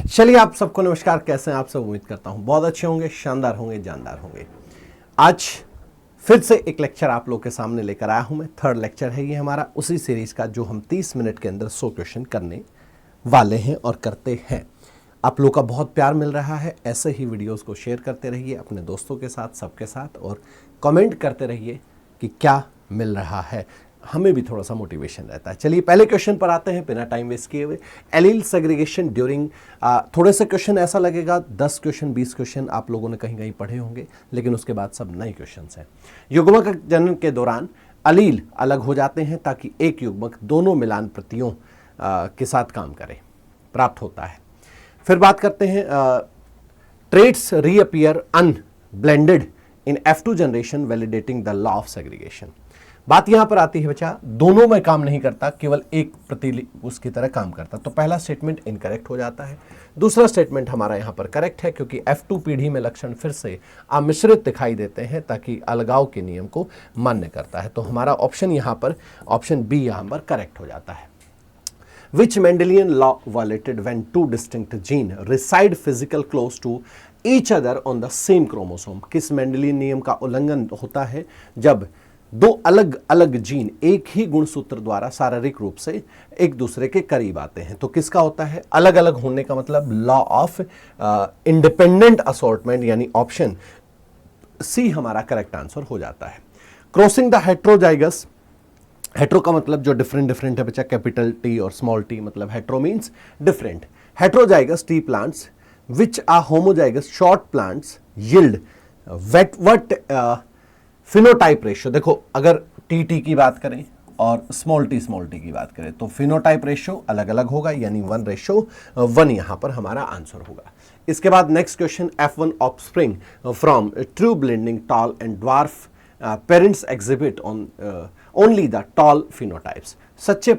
चलिए, आप सबको नमस्कार। कैसे हैं आप सब? उम्मीद करता हूं बहुत अच्छे होंगे, शानदार होंगे, जानदार होंगे। आज फिर से एक लेक्चर आप लोग के सामने लेकर आया हूं मैं। थर्ड लेक्चर है ये हमारा उसी सीरीज का जो हम 30 मिनट के अंदर 100 क्वेश्चन करने वाले हैं और करते हैं। आप लोग का बहुत प्यार मिल रहा है। ऐसे ही वीडियोस को शेयर करते रहिए अपने दोस्तों के साथ, सबके साथ, और कमेंट करते रहिए कि क्या मिल रहा है। हमें भी थोड़ा सा मोटिवेशन रहता है। चलिए पहले क्वेश्चन पर आते हैं बिना टाइम वेस्ट किए हुए। एलील सेग्रीगेशन ड्यूरिंग, थोड़े से क्वेश्चन ऐसा लगेगा 10 क्वेश्चन 20 क्वेश्चन आप लोगों ने कहीं कहीं पढ़े होंगे, लेकिन उसके बाद सब नए क्वेश्चन हैं। युग्मक जनन के दौरान अलील अलग हो जाते हैं ताकि एक युग्मक दोनों मिलान प्रतियों के साथ काम करे, प्राप्त होता है। फिर बात करते हैं traits reappear unblended in F2 generation validating the law of segregation. बात यहां पर आती है बच्चा, दोनों में काम नहीं करता, केवल एक प्रति उसकी तरह काम करता। तो पहला स्टेटमेंट इनकरेक्ट हो जाता है। दूसरा स्टेटमेंट हमारा यहां पर करेक्ट है, क्योंकि F2 पीढ़ी में लक्षण फिर से अमिश्रित दिखाई देते हैं ताकि अलगाव के नियम को मान्य करता है। तो हमारा ऑप्शन यहां पर, ऑप्शन बी यहां पर करेक्ट हो जाता है। Which Mendelian law violated when two distinct genes reside physical close to each other on the same chromosome? किस मेंडेलियन नियम का उल्लंघन होता है जब दो अलग अलग जीन एक ही गुणसूत्र द्वारा शारीरिक रूप से एक दूसरे के करीब आते हैं? तो किसका होता है अलग अलग होने का मतलब? लॉ ऑफ इंडिपेंडेंट असॉर्टमेंट, यानी ऑप्शन सी हमारा करेक्ट आंसर हो जाता है। क्रॉसिंग द हेट्रोजाइगस, हेट्रो का मतलब जो डिफरेंट डिफरेंट है बच्चा, कैपिटल टी और स्मॉल टी, मतलब hetero means different. Heterozygous T plants which are homozygous short plants yield what phenotype ratio. देखो, अगर टी की बात करें और स्मॉल टी की बात करें तो फिनोटाइप रेशियो अलग अलग होगा, यानी 1:1 यहां पर हमारा आंसर होगा। इसके बाद next question, F1 offspring from true blending tall and dwarf parents exhibit on only the tall phenotypes. सच्चे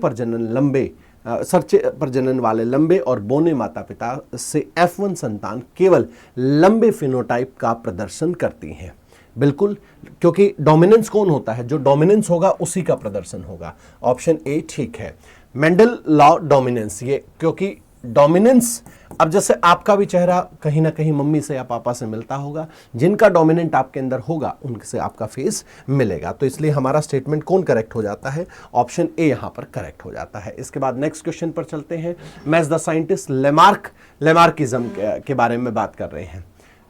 प्रजनन वाले लंबे और बौने माता पिता से F1 संतान केवल लंबे फिनोटाइप का प्रदर्शन करती हैं। बिल्कुल, क्योंकि डोमिनेंस कौन होता है? जो डोमिनेंस होगा उसी का प्रदर्शन होगा। ऑप्शन ए ठीक है। मेंडल लॉ डोमिनेंस, ये क्योंकि डोमिनेंस, अब जैसे आपका भी चेहरा कहीं ना कहीं मम्मी से या पापा से मिलता होगा, जिनका डोमिनेंट आपके अंदर होगा उनसे आपका फेस मिलेगा। तो इसलिए हमारा स्टेटमेंट कौन करेक्ट हो जाता है? ऑप्शन ए यहां पर करेक्ट हो जाता है। इसके बाद नेक्स्ट क्वेश्चन पर चलते हैं। मैच द साइंटिस्ट लेमार्किज्म के बारे में बात कर रहे हैं।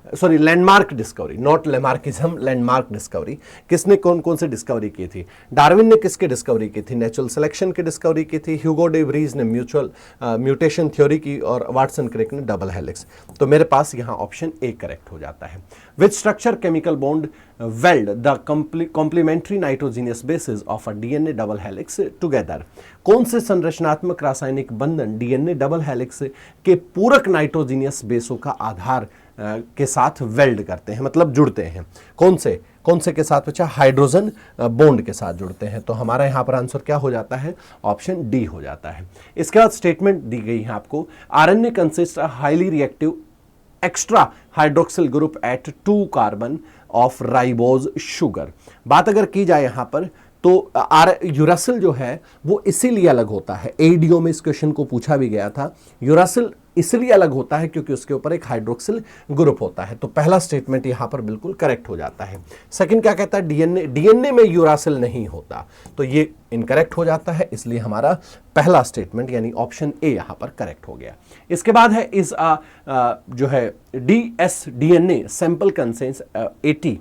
Sorry, landmark discovery, not Lamarckism, landmark discovery. किसने कौन कौन से डिस्कवरी की थी? डार्विन ने किसकी डिस्कवरी की थी? नेचुरल सिलेक्शन की डिस्कवरी की थी। ह्यूगो डे व्रीज ने म्यूटेशन थ्योरी की, और वाटसन क्रिक ने डबल हेलिक्स। तो मेरे पास यहां ऑप्शन ए करेक्ट हो जाता है। Which structure chemical bond weld the complementary nitrogenous bases of a DNA double helix together? कौन से संरचनात्मक रासायनिक बंधन डीएनए डबल हेलिक्स के पूरक नाइट्रोजीनियस बेसों का आधार के साथ वेल्ड करते हैं, मतलब जुड़ते हैं? कौन से के साथ बच्चा? हाइड्रोजन बॉन्ड के साथ जुड़ते हैं। तो हमारा यहां पर आंसर क्या हो जाता है? ऑप्शन डी हो जाता है। इसके बाद स्टेटमेंट दी गई है आपको, RNA consist highly reactive extra hydroxyl group at 2 carbon of ribose sugar. बात अगर की जाए यहां पर तो यूरासिल जो है वो इसीलिए अलग होता है। एडीओ में इस क्वेश्चन को पूछा भी गया था। यूरासिल इसलिए अलग होता है क्योंकि उसके ऊपर एक हाइड्रोक्सिल ग्रुप होता है। तो पहला स्टेटमेंट यहां पर बिल्कुल करेक्ट हो जाता है। सेकंड क्या कहता है? डीएनए में यूरासिल नहीं होता, तो ये इनकरेक्ट हो जाता है। इसलिए हमारा पहला स्टेटमेंट यानी ऑप्शन ए यहां पर करेक्ट हो गया। इसके बाद है इस जो है dsDNA sample conscience 80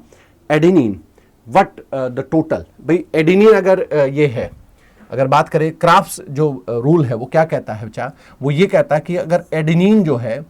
adenine what the total. भाई एडेनिन अगर ये है, अगर बात करें क्राफ्ट्स जो रूल है वो क्या कहता है बच्चा? वो ये कहता है कि अगर एडेनिन जो है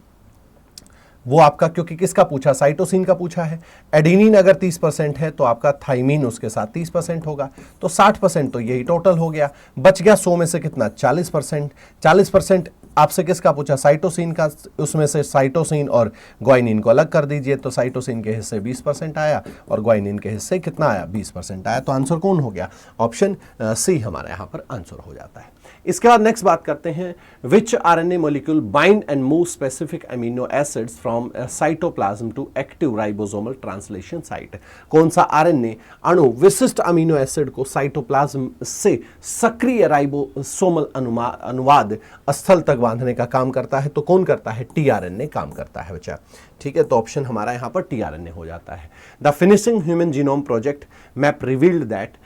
वो आपका, क्योंकि किसका पूछा? साइटोसिन का पूछा है। एडेनिन अगर 30% है तो आपका थाइमिन उसके साथ 30% होगा, तो 60% तो यही टोटल हो गया। बच गया 100 में से कितना? 40%। 40% आपसे किसका पूछा? साइटोसिन का। उसमें से साइटोसिन और ग्वाइनिन को अलग कर दीजिए, तो साइटोसिन के हिस्से 20% आया और ग्वाइनिन के हिस्से कितना आया? 20% आया। तो आंसर कौन हो गया? ऑप्शन सी हमारा यहाँ पर आंसर हो जाता है। इसके बाद नेक्स्ट बात करते हैं, which RNA molecule bind and move specific amino acids from cytoplasm to active ribosomal translation site. कौन सा आरएनए अणु विशिष्ट अमीनो एसिड को साइटोप्लाज्म से सक्रिय राइबोसोमल अनुवाद स्थल तक बांधने का काम करता है? तो कौन करता है? टीआरएनए काम करता है बच्चा। ठीक है, तो ऑप्शन हमारा यहां पर टीआरएनए हो जाता है। The finishing human genome project map revealed that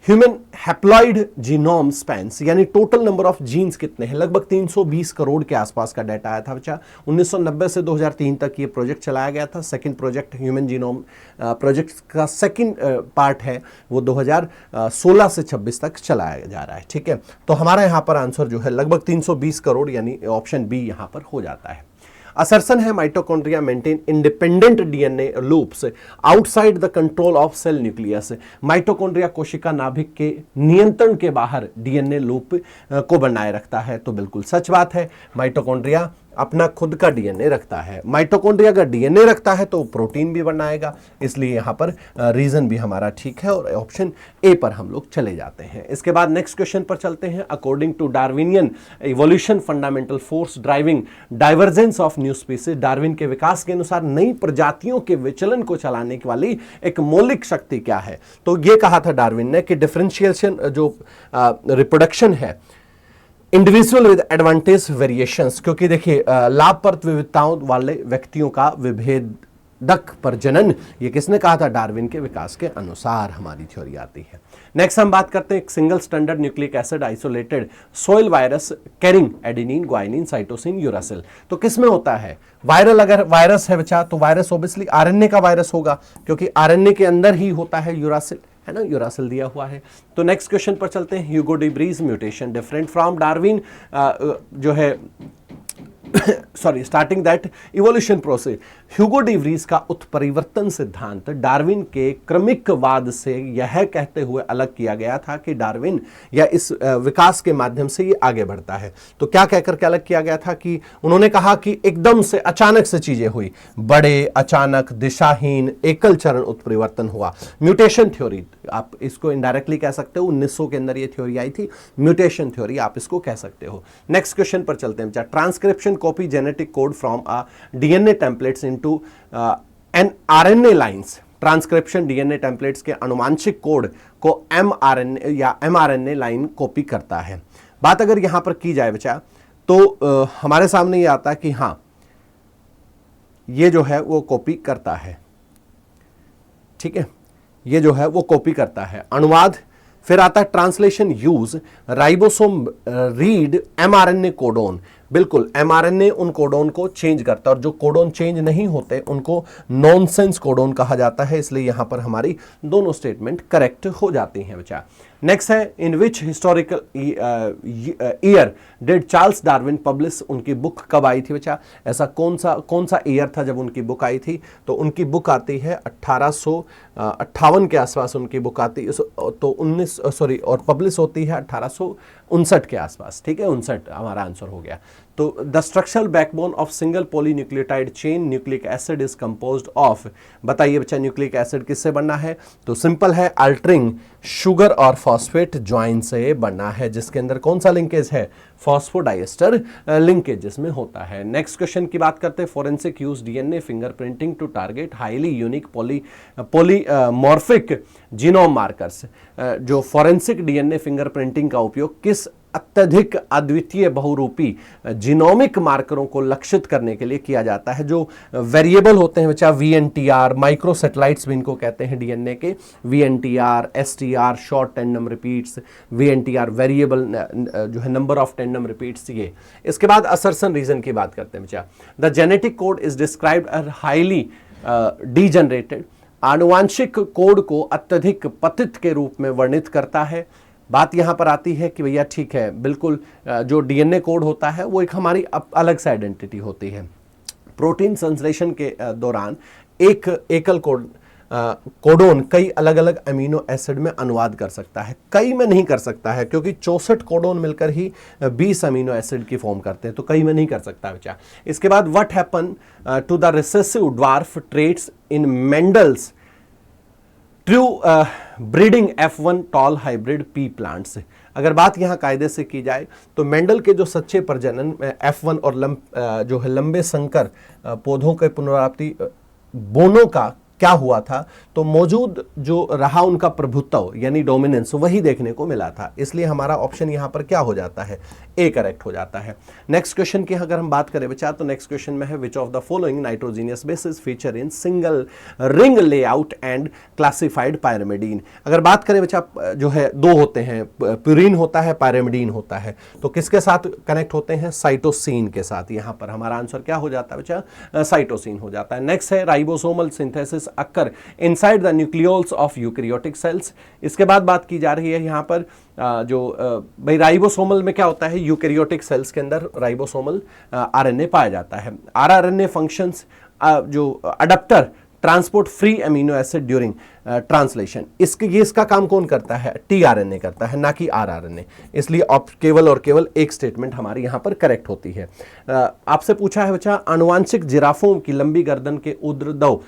human haploid genome spans, यानी टोटल नंबर ऑफ जीन्स कितने हैं? लगभग 320 करोड़ के आसपास का डाटा आया था बच्चा। 1990 से 2003 तक ये प्रोजेक्ट चलाया गया था। Second project human genome project का सेकंड पार्ट है वो 2016 से 26 तक चलाया जा रहा है। ठीक है, तो हमारा यहाँ पर आंसर जो है लगभग 320 करोड़, यानी ऑप्शन बी यहाँ पर हो जाता है। असर्शन है mitochondria maintain independent DNA loops outside the control of cell nucleus. Mitochondria कोशिका नाभिक के नियंत्रण के बाहर डीएनए लूप को बनाए रखता है। तो बिल्कुल सच बात है, माइटोकॉन्ड्रिया अपना खुद का डीएनए रखता है। माइटोकॉन्ड्रिया अगर डीएनए रखता है तो प्रोटीन भी बनाएगा, इसलिए यहां पर रीजन भी हमारा ठीक है और ऑप्शन ए पर हम लोग चले जाते हैं। इसके बाद नेक्स्ट क्वेश्चन पर चलते हैं। According to Darwinian evolution fundamental force driving divergence of new species, Darwin के विकास के अनुसार नई प्रजातियों के विचलन को चलाने वाली एक मौलिक शक्ति क्या है? तो ये कहा था डार्विन ने कि डिफरेंशिएशन जो रिप्रोडक्शन है इंडिविजुअल विद एडवांटेज वेरिएशंस, क्योंकि देखिए लाभप्रद विविधताओं वाले व्यक्तियों का विभेदक प्रजनन, ये किसने कहा था? डार्विन के विकास के अनुसार हमारी थ्योरी आती है। नेक्स्ट हम बात करते हैं एक single standard nucleic acid isolated soil virus carrying adenine guanine cytosine uracil. तो किसमें होता है? वायरल, अगर वायरस है बच्चा तो वायरस ऑब्वियसली आरएनए का वायरस होगा, क्योंकि आरएनए के अंदर ही होता है यूरासिल, है ना, यूरासिल दिया हुआ है। तो नेक्स्ट क्वेश्चन पर चलते हैं। Hugo de Vries mutation different from Darwin जो है sorry starting that evolution process. Hugo de Vries का उत्परिवर्तन सिद्धांत डार्विन के क्रमिकवाद से यह कहते हुए अलग किया गया था कि डार्विन या इस विकास के माध्यम से ये आगे बढ़ता है। तो क्या कहकर के अलग किया गया था कि उन्होंने कहा कि एकदम से अचानक से चीजें हुई, बड़े अचानक दिशाहीन एकल चरण उत्परिवर्तन हुआ। म्यूटेशन थ्योरी आप इसको इनडायरेक्टली कह सकते हो, 1900 के अंदर ये थ्योरी आई थी, म्यूटेशन थ्योरी आप इसको कह सकते हो। नेक्स्ट क्वेश्चन पर चलते हैं। Transcription copy genetic code from a DNA templates into an RNA lines. Transcription DNA templates के अनुवांशिक कोड को एमआरएनए या एमआरएनए लाइन कॉपी करता है। बात अगर यहां पर की जाए बच्चा तो हमारे सामने ये आता है कि हां ये जो है वो कॉपी करता है। ठीक है, ये जो है वो कॉपी करता है। अनुवाद फिर आता है translation use ribosome read mRNA codon. बिल्कुल एमआरएनए उन कोडोन को चेंज करता है और जो कोडोन चेंज नहीं होते उनको नॉनसेंस कोडोन कहा जाता है, इसलिए यहां पर हमारी दोनों स्टेटमेंट करेक्ट हो जाती हैं बच्चा। नेक्स्ट है in which historical year did Charles Darwin publish, उनकी बुक कब आई थी बच्चा? ऐसा कौन सा ईयर था जब उनकी बुक आई थी? तो उनकी बुक आती है 1858 के आसपास उनकी बुक आती है, तो 19 सॉरी और पब्लिश होती है 1859 के आसपास। ठीक है, 59 हमारा आंसर हो गया। तो the structural backbone of single polynucleotide chain nucleic acid is composed of, बताइए बच्चा न्यूक्लिक एसिड किससे बनना है? तो सिंपल है, अल्टरिंग शुगर और फॉस्फेट ज्वाइन से बनना है, जिसके अंदर कौन सा लिंकेज है? फॉस्फोडाइएस्टर लिंकेज जिसमें होता है। नेक्स्ट क्वेश्चन की बात करते हैं। Forensic use DNA fingerprinting to target highly unique polymorphic genome markers. जो फॉरेंसिक डीएनए फिंगरप्रिंटिंग का उपयोग किस अत्यधिक अद्वितीय बहुरूपी जीनोमिक मार्करों को लक्षित करने के लिए किया जाता है? जो वेरिएबल होते हैं बच्चा, वीएनटीआर, माइक्रो सैटेलाइट्स भी इनको कहते हैं डीएनए के, VNTR, STR short tandem repeats, VNTR variable जो है नंबर ऑफ टेंडम रिपीट्स। ये इसके बाद असर्शन रीजन की बात करते हैं बच्चा। The genetic code is described as highly degenerated, आनुवांशिक कोड को अत्यधिक पतित के रूप में वर्णित करता है। बात यहां पर आती है कि भैया ठीक है, बिल्कुल जो डीएनए कोड होता है वो एक हमारी अलग से आइडेंटिटी होती है। प्रोटीन संश्लेषण के दौरान एक एकल कोडोन कई अलग अलग अमीनो एसिड में अनुवाद कर सकता है, कई में नहीं कर सकता है, क्योंकि 64 कोडोन मिलकर ही 20 अमीनो एसिड की फॉर्म करते हैं, तो कई में नहीं कर सकता बच्चा। इसके बाद what happen to the recessive dwarf traits in Mendel's true breeding F1 tall hybrid pea plants. अगर बात यहाँ कायदे से की जाए तो मेंडल के जो सच्चे प्रजनन F1 और जो है लंबे संकर पौधों के पुनरावृत्ति बोनों का क्या हुआ था, तो मौजूद जो रहा उनका प्रभुत्व यानी डोमिनेंस वही देखने को मिला था। इसलिए हमारा ऑप्शन यहां पर क्या हो जाता है, ए करेक्ट हो जाता है। नेक्स्ट क्वेश्चन की अगर हम बात करें बच्चा, तो नेक्स्ट क्वेश्चन में है which of the following nitrogenous basis feature in single ring layout and classified pyrimidine. अगर बात करें बच्चा, जो है दो होते हैं, प्यूरिन होता है, पायरामिडीन होता है, तो किसके साथ कनेक्ट होते हैं, साइटोसिन के साथ। यहां पर हमारा आंसर क्या हो जाता है बच्चा, साइटोसिन हो जाता है। नेक्स्ट है ribosomal synthesis occur inside the nucleolus of eukaryotic cells. इसके बाद बात की जा रही है यहाँ पर भाई राइबोसोमल में क्या होता है, यूकैरियोटिक सेल्स के अंदर राइबोसोमल आरएनए पाया जाता है। आरआरएनए फंक्शंस जो adapter transport free amino acid during translation, इसका काम कौन करता है, टीआरएनए करता है, ना कि आरआरएनए। इसलिए केवल और केवल एक स्टेटमेंट हमारी यहां पर करेक्ट होती है। आपसे पूछा है बच्चा, आनुवांशिक जिराफों की लंबी गर्दन के उद्भव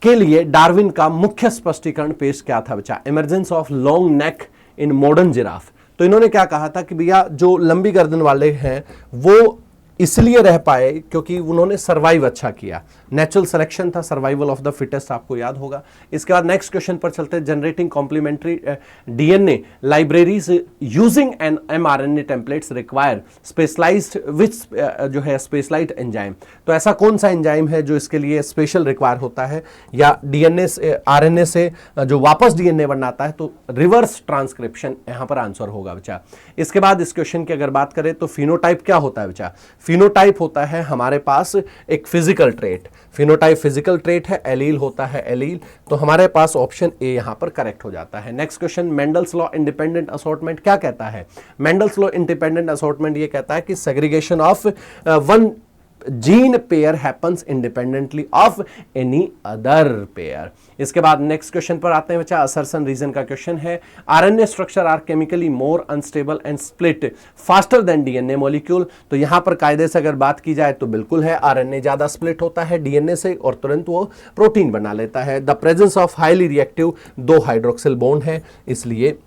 के लिए डार्विन का मुख्य स्पष्टीकरण पेश क्या था बच्चा, emergence of long neck in modern giraffe. तो इन्होंने क्या कहा था कि भैया जो लंबी गर्दन वाले हैं वो इसलिए रह पाए क्योंकि उन्होंने सर्वाइव अच्छा किया, नेचुरल सिलेक्शन था, सर्वाइवल ऑफ द फिटेस्ट, आपको याद होगा। इसके बाद नेक्स्ट क्वेश्चन पर चलते हैं, generating complementary DNA libraries using an mRNA templates require specialised which जो है स्पेशलाइज्ड एंजाइम। तो ऐसा कौन सा एंजाइम है जो इसके लिए स्पेशल रिक्वायर होता है, या डीएनए से आरएनए से जो वापस डीएनए बनाता है, तो रिवर्स ट्रांसक्रिप्शन यहां पर आंसर होगा बच्चा। इसके बाद इस क्वेश्चन की अगर बात करें तो फिनोटाइप क्या होता है बच्चा, फिनोटाइप होता है हमारे पास एक physical trait, phenotype physical trait है, एलील होता है एलील, तो हमारे पास ऑप्शन ए यहां पर करेक्ट हो जाता है। Next question, Mendel's law independent assortment क्या कहता है, मेंडल्स लॉ इंडिपेंडेंट असॉर्टमेंट ये कहता है कि segregation of one gene pair happens independently of any other pair. इसके बाद नेक्स्ट क्वेश्चन पर आते हैं बच्चा, असर्शन रीजन का क्वेश्चन है, RNA structure are chemically more unstable and split faster than DNA molecule. तो यहां पर कायदे से अगर बात की जाए तो बिल्कुल है, आरएनए ज्यादा स्प्लिट होता है डीएनए से और तुरंत वो प्रोटीन बना लेता है। The presence of highly reactive दो हाइड्रोक्सिल बॉन्ड है, इसलिए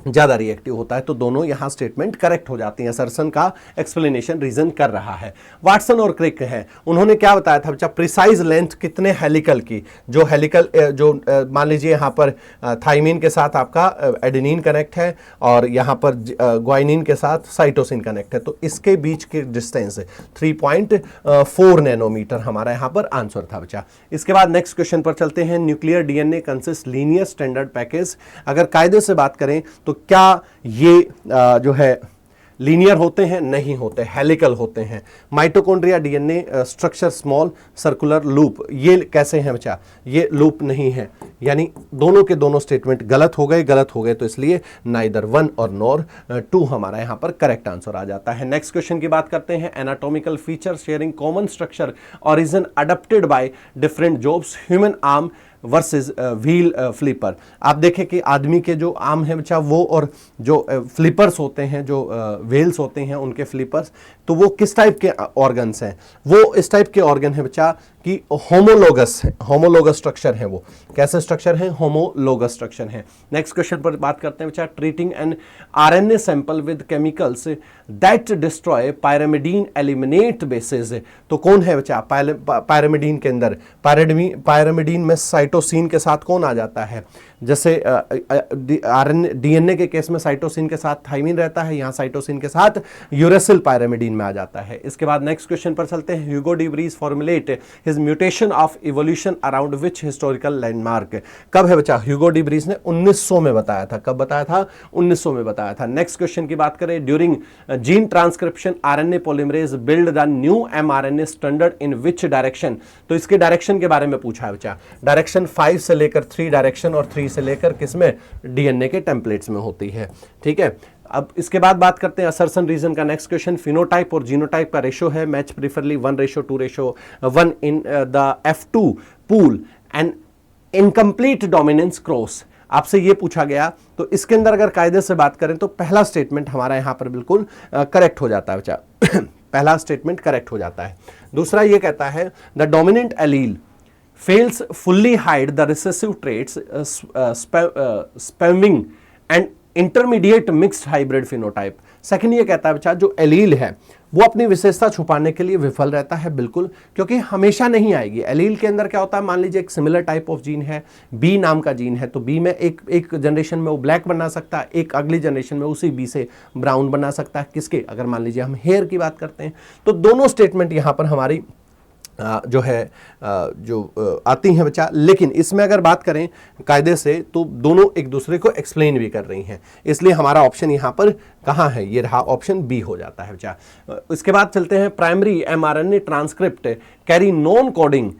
ज्यादा रिएक्टिव होता है। तो दोनों यहां स्टेटमेंट करेक्ट हो जाती हैं, असर्शन का एक्सप्लेनेशन रीजन कर रहा है। वाटसन और क्रिक है, उन्होंने क्या बताया था बच्चा, प्रिसाइज लेंथ कितने हेलिकल की, जो हेलिकल जो मान लीजिए यहां पर थाइमिन के साथ आपका एडेनिन कनेक्ट है और यहां पर ग्वाइनिन के साथ साइटोसिन कनेक्ट है, तो इसके बीच के डिस्टेंस 3.4 नैनोमीटर हमारा यहां पर आंसर था बच्चा। इसके बाद नेक्स्ट क्वेश्चन पर चलते हैं, nuclear DNA consist linear standard package. अगर कायदे से बात करें तो क्या ये जो है लीनियर होते हैं, नहीं होते, हेलिकल होते हैं। Mitochondria DNA structure small circular loop, ये कैसे हैं बच्चा, ये लूप नहीं है, यानी दोनों के दोनों स्टेटमेंट गलत हो गए, तो इसलिए नाइदर 1 और नॉर 2 हमारा यहां पर करेक्ट आंसर आ जाता है। नेक्स्ट क्वेश्चन की बात करते हैं, anatomical feature sharing common structure origin adapted by different jobs, human arm versus wheel flipper. आप देखें कि आदमी के जो आर्म है बच्चा वो और जो फ्लिपर्स होते हैं, जो व्हील्स होते हैं उनके फ्लिपर्स, तो वो किस टाइप के ऑर्गन्स हैं, वो इस टाइप के ऑर्गन है बच्चा कि होमोलोगस है, होमोलोगस स्ट्रक्चर है। वो कैसे स्ट्रक्चर है, होमोलोगस स्ट्रक्चर है। नेक्स्ट क्वेश्चन पर बात करते हैं बच्चा, treating an RNA sample with chemicals that destroy pyrimidine eliminate bases. तो कौन है बच्चा, पायरामिडीन के अंदर, पायरामिडीन में साइटोसिन के साथ कौन आ जाता है, जैसे डीएनए के केस में साइटोसिन के साथ थाइमिन रहता है, यहां साइटोसिन के साथ यूरेसिल पायरामिडीन में आ जाता है। इसके बाद नेक्स्ट क्वेश्चन पर चलते हैं, Hugo de Vries formulate his mutation of evolution around which historical landmark. कब है बच्चा, ह्यूगो डी व्रीज ने 1900 में बताया था। कब बताया था, 1900 में बताया था। नेक्स्ट क्वेश्चन की बात करें, during gene transcription RNA polymerase build the new mRNA standard in which direction. तो इसके डायरेक्शन के बारे में पूछा है बच्चा, डायरेक्शन 5 से लेकर 3 डायरेक्शन और 3 से लेकर किसमें, डीएनए के टेम्पलेट्स में होती है। ठीक है, अब इसके बाद बात करते हैं असर्शन रीजन का। नेक्स्ट क्वेश्चन, फिनोटाइप और जीनोटाइप का रेशो है match preferably 1:2:1 in the F2 pool and incomplete dominance cross. आपसे ये पूछा गया, तो इसके अंदर अगर कायदे से बात करें तो पहला स्टेटमेंट हमारा यहां पर बिल्कुल करेक्ट हो जाता है बच्चा पहला स्टेटमेंट करेक्ट हो जाता है। दूसरा ये कहता है, the dominant allele fails fully hide the recessive traits spamming and intermediate mixed hybrid phenotype. Second ये कहता है बच्चा जो एलील है वो अपनी विशेषता छुपाने के लिए विफल रहता है, बिल्कुल, क्योंकि हमेशा नहीं आएगी। एलील के अंदर क्या होता है, मान लीजिए एक सिमिलर टाइप ऑफ जीन है, बी नाम का जीन है, तो बी में एक जनरेशन में वो ब्लैक बना सकता है, एक अगली जनरेशन में उसी बी से ब्राउन बना सकता है। किसके, अगर मान लीजिए हम हेयर की बात करते हैं, तो दोनों स्टेटमेंट यहां पर हमारी जो है आती हैं बच्चा। लेकिन इसमें अगर बात करें कायदे से तो दोनों एक दूसरे को एक्सप्लेन भी कर रही हैं, इसलिए हमारा ऑप्शन यहां पर कहां है, ये रहा ऑप्शन बी हो जाता है बच्चा। इसके बाद चलते हैं, primary mRNA transcript carry non coding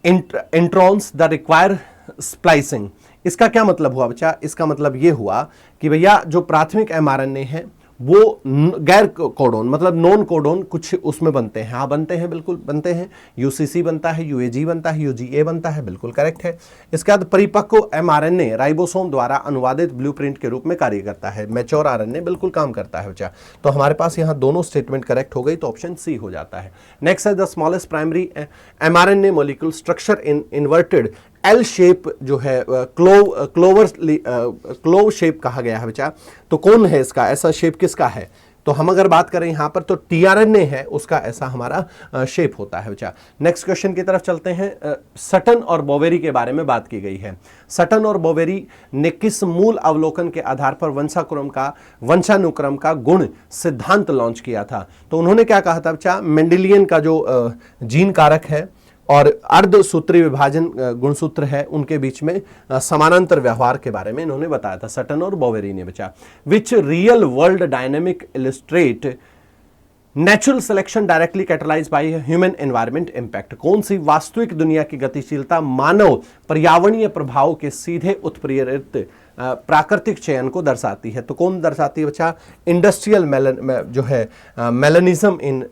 introns the require splicing. इसका क्या मतलब हुआ बच्चा, इसका मतलब ये हुआ कि भैया जो प्राथमिक mRNA है वो गैर कोडोन मतलब नॉन कोडोन कुछ उसमें बनते हैं। हाँ बनते हैं, बिल्कुल बनते हैं। यूसीसी बनता है, यूएजी बनता है, यूजीए बनता है, बिल्कुल करेक्ट है। इसके बाद परिपक्व mRNA राइबोसोम द्वारा अनुवादित ब्लूप्रिंट के रूप में कार्य करता है। मैच्योर RNA बिल्कुल काम करता है बच्चा। तो हमारे पास यहाँ दोनों स्टेटमेंट करेक्ट हो गई, तो ऑप्शन सी हो जाता है। नेक्स्ट है the smallest primary mRNA molecule structure in inverted L shape जो है क्लोव शेप कहा गया है बच्चा। तो कौन है इसका ऐसा शेप, किसका है, तो हम अगर बात करें यहां पर तो टीआरएनए है उसका ऐसा हमारा शेप होता है बच्चा। नेक्स्ट क्वेश्चन की तरफ चलते हैं। सटन और बोवेरी के बारे में बात की गई है। सटन और बोवेरी ने किस मूल अवलोकन के आधार पर वंशानुक्रम का गुण सिद्धांत लॉन्च किया था। तो उन्होंने क्या कहा था बच्चा, मेंडेलियन का जो जीन कारक है और अर्धसूत्री विभाजन गुणसूत्र है उनके बीच में समानांतर व्यवहार के बारे में इन्होंने बताया था, सटन और बोवेरी ने बचा। Which real world dynamic illustrate natural selection directly catalyse by human environment impact. कौन सी वास्तविक दुनिया की गतिशीलता मानव पर्यावरणीय प्रभाव के सीधे उत्प्रेरित प्राकृतिक चयन को दर्शाती है। तो कौन दर्शाती है बच्चा, इंडस्ट्रियल जो है मेलानिज्म इन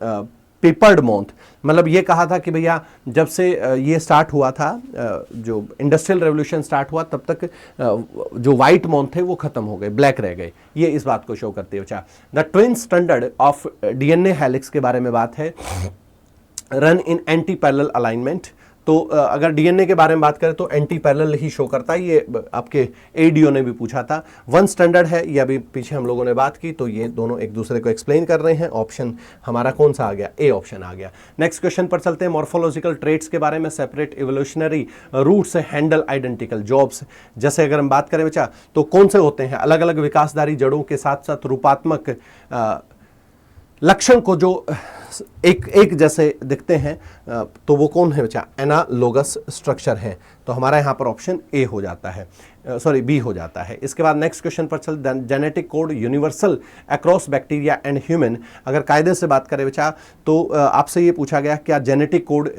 पेपर्ड माउथ। मतलब ये कहा था कि भैया जब से ये स्टार्ट हुआ था, जो इंडस्ट्रियल रेवोल्यूशन स्टार्ट हुआ तब तक जो व्हाइट माउथ थे वो खत्म हो गए, ब्लैक रह गए। ये इस बात को शो करते हैं बच्चा। The twin standard of DNA helix के बारे में बात है, run in anti parallel alignment. तो अगर डीएनए के बारे में बात करें तो एंटी पैरेलल ही शो करता है, ये आपके एडीओ ने भी पूछा था। वन स्टैंडर्ड है, ये अभी पीछे हम लोगों ने बात की, तो ये दोनों एक दूसरे को एक्सप्लेन कर रहे हैं। ऑप्शन हमारा कौन सा आ गया, ए ऑप्शन आ गया। नेक्स्ट क्वेश्चन पर चलते हैं। मॉर्फोलॉजिकल ट्रेट्स के बारे में, separate evolutionary routes handle identical jobs. जैसे अगर हम बात करें बच्चा तो कौन से होते हैं, अलग अलग विकासधारी जड़ों के साथ साथ रूपात्मक लक्षण को जो एक जैसे दिखते हैं, तो वो कौन है बच्चा, एनालोगस स्ट्रक्चर है। तो हमारा यहाँ पर ऑप्शन ए हो जाता है, सॉरी बी हो जाता है। इसके बाद नेक्स्ट क्वेश्चन पर चल, genetic code universal across bacteria and human. अगर कायदे से बात करें बच्चा तो आपसे ये पूछा गया क्या जेनेटिक कोड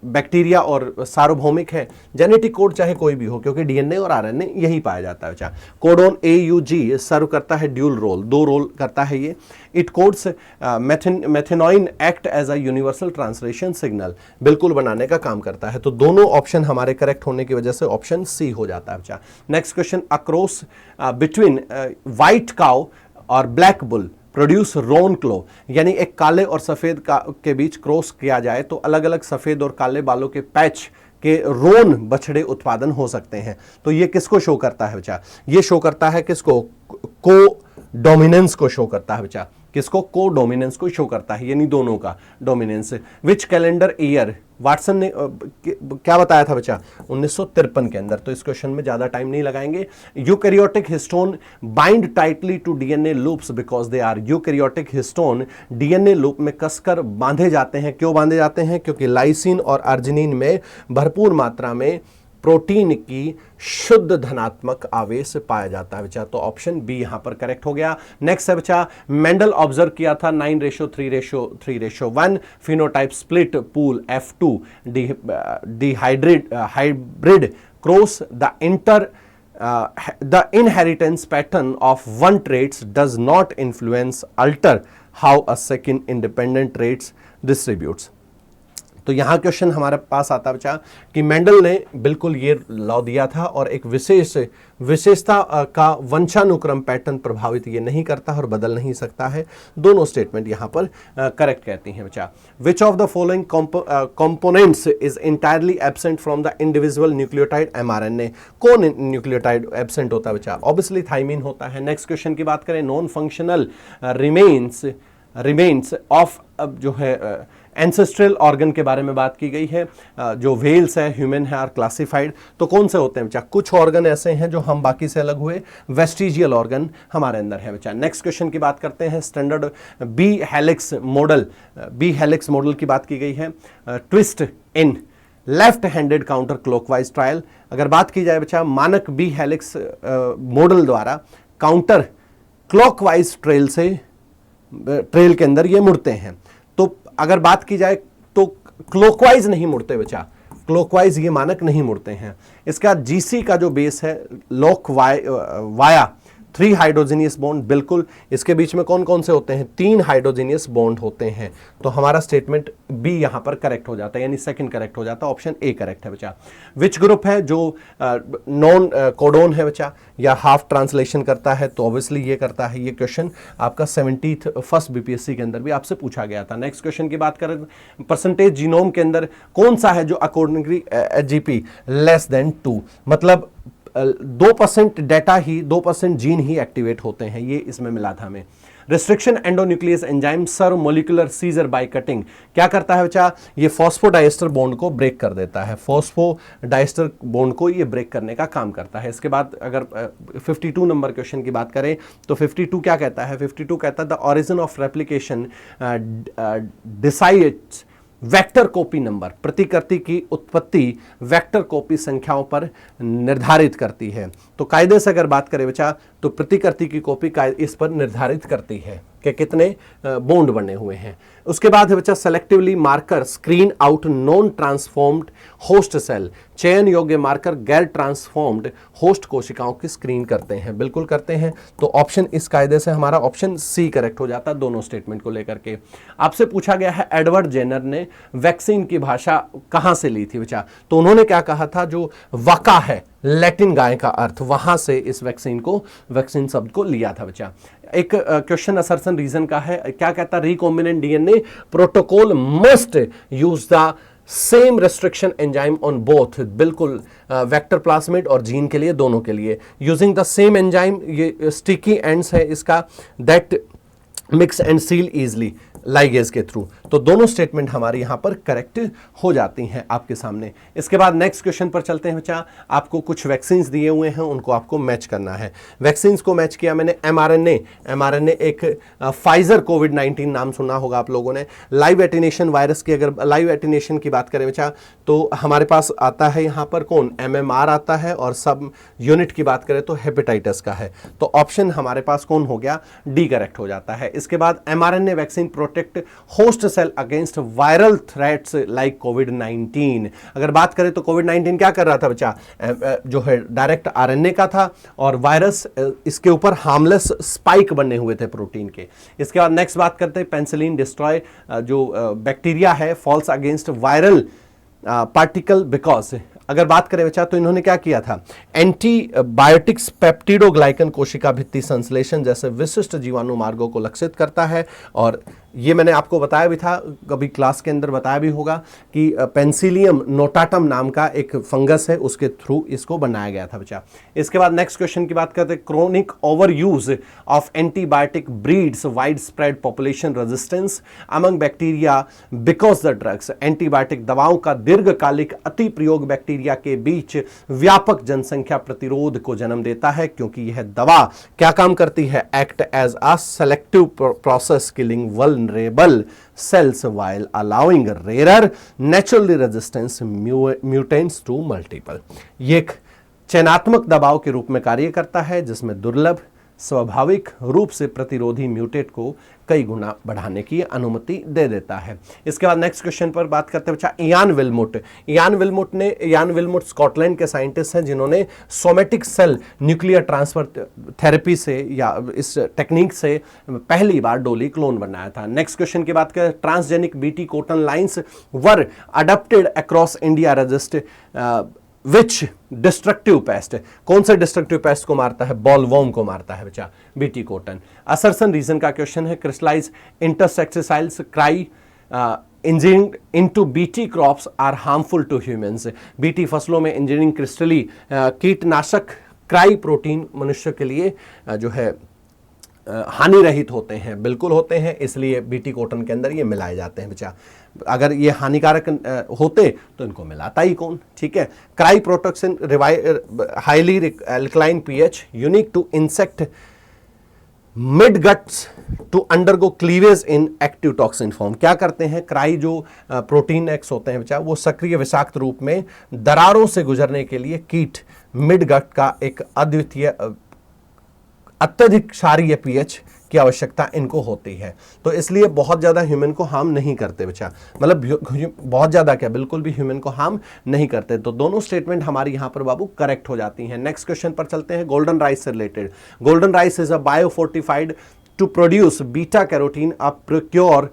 बैक्टीरिया और सार्वभौमिक है। जेनेटिक कोड चाहे कोई भी हो, क्योंकि डीएनए और आरएनए यही पाया जाता है बच्चा। कोडोन AUG सर्व करता है ड्यूल रोल, दो रोल करता है ये। It codes methionine act as a universal translation signal, बिल्कुल बनाने का काम करता है। तो दोनों ऑप्शन हमारे करेक्ट होने की वजह से ऑप्शन सी हो जाता है बच्चा। Next question, across between white cow और ब्लैक बुल प्रोड्यूस रोन क्लो, यानी एक काले और सफेद के बीच क्रॉस किया जाए तो अलग अलग सफेद और काले बालों के पैच के रोन बछड़े उत्पादन हो सकते हैं। तो ये किसको शो करता है बच्चा, ये शो करता है किसको, को डोमिनेंस को शो करता है बच्चा। किसको, को डोमिनेंस को शो करता है, यानी दोनों का डोमिनेंस। विच कैलेंडर ईयर, वाटसन ने क्या बताया था बच्चा, 1953 के अंदर। तो इस क्वेश्चन में ज्यादा टाइम नहीं लगाएंगे। Eukaryotic histone bind tightly to DNA loops because they are, eukaryotic histone DNA loop में कसकर बांधे जाते हैं। क्यों बांधे जाते हैं, क्योंकि लाइसिन और अर्जिनिन में भरपूर मात्रा में प्रोटीन की शुद्ध धनात्मक आवेश पाया जाता है बच्चा। तो ऑप्शन बी यहां पर करेक्ट हो गया। नेक्स्ट है बच्चा, मेंडल ऑब्जर्व किया था 9:3:1 phenotype split pool F2 hybrid cross the inheritance pattern of one traits does not influence alter how a second independent traits distributes। तो यहाँ क्वेश्चन हमारे पास आता बचा कि मेंडल ने बिल्कुल ये लॉ दिया था और एक विशेषता का वंशानुक्रम पैटर्न प्रभावित ये नहीं करता और बदल नहीं सकता है। दोनों स्टेटमेंट यहाँ पर करेक्ट कहती हैं बच्चा। Which of the following components is entirely absent from the individual nucleotide mRNA? कौन न्यूक्लियोटाइड एब्सेंट होता है बच्चा? ऑब्वियसली थाइमिन होता है। नेक्स्ट क्वेश्चन की बात करें, नॉन फंक्शनल रिमेन्स ऑफ जो है एंसेस्ट्रल ऑर्गन के बारे में बात की गई है। जो वेल्स है, ह्यूमन है, आर क्लासिफाइड। तो कौन से होते हैं बच्चा? कुछ ऑर्गन ऐसे हैं जो हम बाकी से अलग हुए, वेस्टिजियल ऑर्गन हमारे अंदर है बच्चा। नेक्स्ट क्वेश्चन की बात करते हैं, स्टैंडर्ड बी हेलिक्स मॉडल की बात की गई है। Twist in left handed counter clockwise trial. अगर बात की जाए बच्चा, मानक बी हेलिक्स मॉडल द्वारा काउंटर क्लॉकवाइज ट्रेल के अंदर ये मुड़ते हैं। तो अगर बात की जाए तो क्लॉकवाइज नहीं मुड़ते बच्चा, क्लॉकवाइज ये मानक नहीं मुड़ते हैं। इसका जीसी का जो बेस है लॉक वाया 3 हाइड्रोजीनियस बॉन्ड, बिल्कुल इसके बीच में कौन कौन से होते हैं? 3 हाइड्रोजीनियस बॉन्ड होते हैं। तो हमारा स्टेटमेंट बी यहां पर करेक्ट हो जाता है, यानी सेकंड करेक्ट हो जाता है। ऑप्शन ए करेक्ट है बच्चा। विच ग्रुप है जो नॉन कोडोन है बच्चा या हाफ ट्रांसलेशन करता है? तो ऑब्वियसली ये करता है। ये क्वेश्चन आपका 71st बीपीएससी के अंदर भी आपसे पूछा गया था। नेक्स्ट क्वेश्चन की बात करें, परसेंटेज जीनोम के अंदर कौन सा है जो अकॉर्डिंगली एचजीपी लेस देन 2, मतलब 2% डेटा ही 2% जीन ही एक्टिवेट होते हैं, ये इसमें मिला था हमें। Restriction endonuclease enzyme serve molecular scissor by cutting, क्या करता है बच्चा? ये फॉस्फोडाइस्टर बॉन्ड को ब्रेक कर देता है, फॉस्फोडाइस्टर बॉन्ड को ये ब्रेक करने का काम करता है। इसके बाद अगर 52 नंबर क्वेश्चन की बात करें तो 52 क्या कहता है? 52 कहता है the origin of replication decides vector copy number, प्रतिकृति की उत्पत्ति वेक्टर कॉपी संख्याओं पर निर्धारित करती है। तो कायदे से अगर बात करें बच्चा तो प्रतिकृति की कॉपी इस पर निर्धारित करती है कि कितने बॉन्ड बने हुए हैं। उसके बाद है बच्चा selectively marker screen out non transformed host cell, चयन योग्य मार्कर गैर ट्रांसफॉर्म्ड होस्ट कोशिकाओं की स्क्रीन करते हैं, बिल्कुल करते हैं। तो ऑप्शन इस कायदे से हमारा ऑप्शन सी करेक्ट हो जाता है दोनों स्टेटमेंट को लेकर के। आपसे पूछा गया है एडवर्ड जेनर ने वैक्सीन की भाषा कहां से ली थी बच्चा? तो उन्होंने क्या कहा था, जो वका है लैटिन गाय का अर्थ, वहां से इस वैक्सीन शब्द को लिया था बच्चा। एक क्वेश्चन असर्शन रीजन का है, क्या कहता है? Recombinant DNA protocol must use the same restriction enzyme on both, बिल्कुल वेक्टर प्लाज्मिड और जीन के लिए, दोनों के लिए यूजिंग द सेम एंजाइम। ये स्टिकी एंड्स है इसका, that mix and seal easily ligase के थ्रू। तो दोनों स्टेटमेंट हमारे यहां पर करेक्ट हो जाती हैं आपके सामने। इसके बाद नेक्स्ट क्वेश्चन पर चलते हैं बच्चा। आपको कुछ वैक्सीन्स दिए हुए हैं, उनको आपको मैच करना है। वैक्सीन्स को मैच किया मैंने। एमआरएनए एक फाइजर कोविड-19 नाम सुना होगा आप लोगों ने। लाइव एटिनेशन वायरस की अगर लाइव एटिनेशन की बात करें बच्चा तो हमारे पास आता है यहां पर कौन? एमएमआर आता है, और सब यूनिट की बात करें तो हेपेटाइटिस का है। तो ऑप्शन हमारे पास कौन हो गया? डी करेक्ट हो जाता है। इसके बाद mRNA vaccine protect host cell against viral threats like कोविड-19। अगर बात करें तो कोविड-19 क्या कर रहा था बच्चा? जो है डायरेक्ट आरएनए का था, और वायरस इसके ऊपर हार्मलेस स्पाइक बने हुए थे प्रोटीन के। इसके बाद नेक्स्ट बात करते हैं पेनिसिलिन डिस्ट्रॉय जो बैक्टीरिया है falls against viral particle because. अगर बात करें बच्चा तो इन्होंने क्या किया था? एंटीबायोटिक्स पेप्टिडोग्लाइकन कोशिका भित्ति संश्लेषण जैसे विशिष्ट जीवाणु मार्गों को लक्षित करता है। और ये मैंने आपको बताया भी था, कभी क्लास के अंदर बताया भी होगा कि पेंसिलियम नोटाटम नाम का एक फंगस है, उसके थ्रू इसको बनाया गया था बच्चा। इसके बाद नेक्स्ट क्वेश्चन की बात करते हैं। Chronic over use of antibiotic breeds wide spread population resistance among bacteria because the drugs. Antibiotic दवाओं का दीर्घकालिक अति प्रयोग बैक्टीरिया के बीच व्यापक जनसंख्या प्रतिरोध को जन्म देता है, क्योंकि यह दवा क्या काम करती है? Act as a selective process killing vulnerable cells while allowing rarer naturally resistance mutants to multiple। ये एक चयनात्मक दबाव के रूप में कार्य करता है जिसमें दुर्लभ स्वाभाविक रूप से प्रतिरोधी म्यूटेट को कई गुना बढ़ाने की अनुमति दे देता है। इसके बाद नेक्स्ट क्वेश्चन पर बात करते हैं बच्चा Ian Wilmut. Ian Wilmut Scotland के साइंटिस्ट हैं जिन्होंने somatic cell nuclear transfer therapy से या इस टेक्निक से पहली बार डोली क्लोन बनाया था। नेक्स्ट क्वेश्चन की बात करें, ट्रांसजेनिक बीटी कॉटन लाइन्स वर अडॉप्टेड अक्रॉस इंडिया रजिस्ट विच डिस्ट्रक्टिव पेस्ट, कौन सा डिस्ट्रक्टिव पेस्ट को मारता है? बॉलवॉर्म को मारता है बच्चा बीटी कॉटन। असर्सन रीजन का क्वेश्चन है, crystallise insecticides cry engineering into BT crops are harmful to humans. BT फसलों में इंजीनियरिंग क्रिस्टली कीटनाशक क्राई प्रोटीन मनुष्य के लिए जो है हानि रहित होते हैं, बिल्कुल होते हैं, इसलिए बीटी कॉटन के अंदर ये मिलाए जाते हैं बच्चा। अगर ये हानिकारक होते तो इनको मिलाता ही कौन, ठीक है। Cry protection highly alkaline pH unique to insect mid guts to undergo cleavage in active toxin form. क्या करते हैं? क्राई जो प्रोटीन एक्स होते हैं बच्चा, वो सक्रिय विषाक्त रूप में दरारों से गुजरने के लिए कीट मिड गट का एक अद्वितीय अत्यधिक क्षारीय पीएच की आवश्यकता इनको होती है, तो इसलिए बहुत ज़्यादा ह्यूमन को हार्म नहीं करते बच्चा, मतलब बहुत ज़्यादा क्या, बिल्कुल भी ह्यूमन को हार्म नहीं करते। तो दोनों स्टेटमेंट हमारी यहाँ पर बाबू करेक्ट हो जाती हैं। नेक्स्ट क्वेश्चन पर चलते हैं, गोल्डन राइस से related. Golden rice is a biofortified to produce beta carotene a procure